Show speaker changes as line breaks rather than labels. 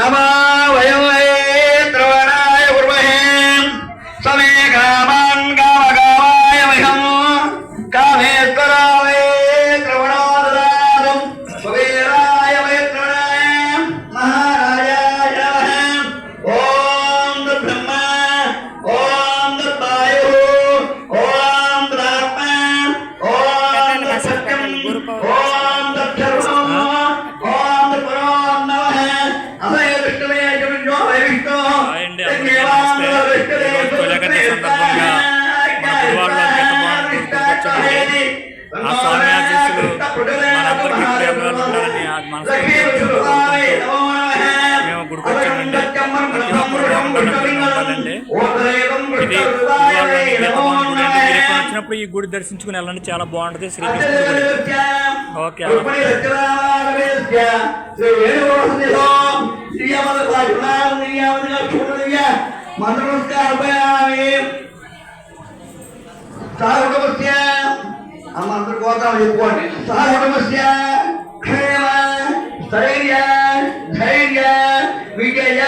नमः वयं त्रवणाय कुर्महे समे कामान् कामकामाय मह्यं कामेश्वराय त्रवणोददातं कुबेराय वै त्रवणाय महाराजाय नमः ॐ तद्ब्रह्मा ॐ तद्वायुः ॐ तदात्मा ॐ तत्सत्यं ॐ तत्सर्वम् ॐ तत्परो नमः अभय विष्णुवे जमिन्यो वै विष्णु
ఆ స్వామి ఆశీస్సులు మనందరికీ ప్రేమగా ఉండాలని మేము గుడికొచ్చామండి. ప్రతి ఒక్కరు ఉండాలండి. ఇది వచ్చినప్పుడు ఈ గుడి దర్శించుకుని వెళ్ళండి, చాలా బాగుంటుంది. శ్రీకృష్ణుడి గుడి. ఓకే
అందరు కోతాం చెప్పుకోండి. సహ క్షేమ స్థైర్య ధైర్య విజయ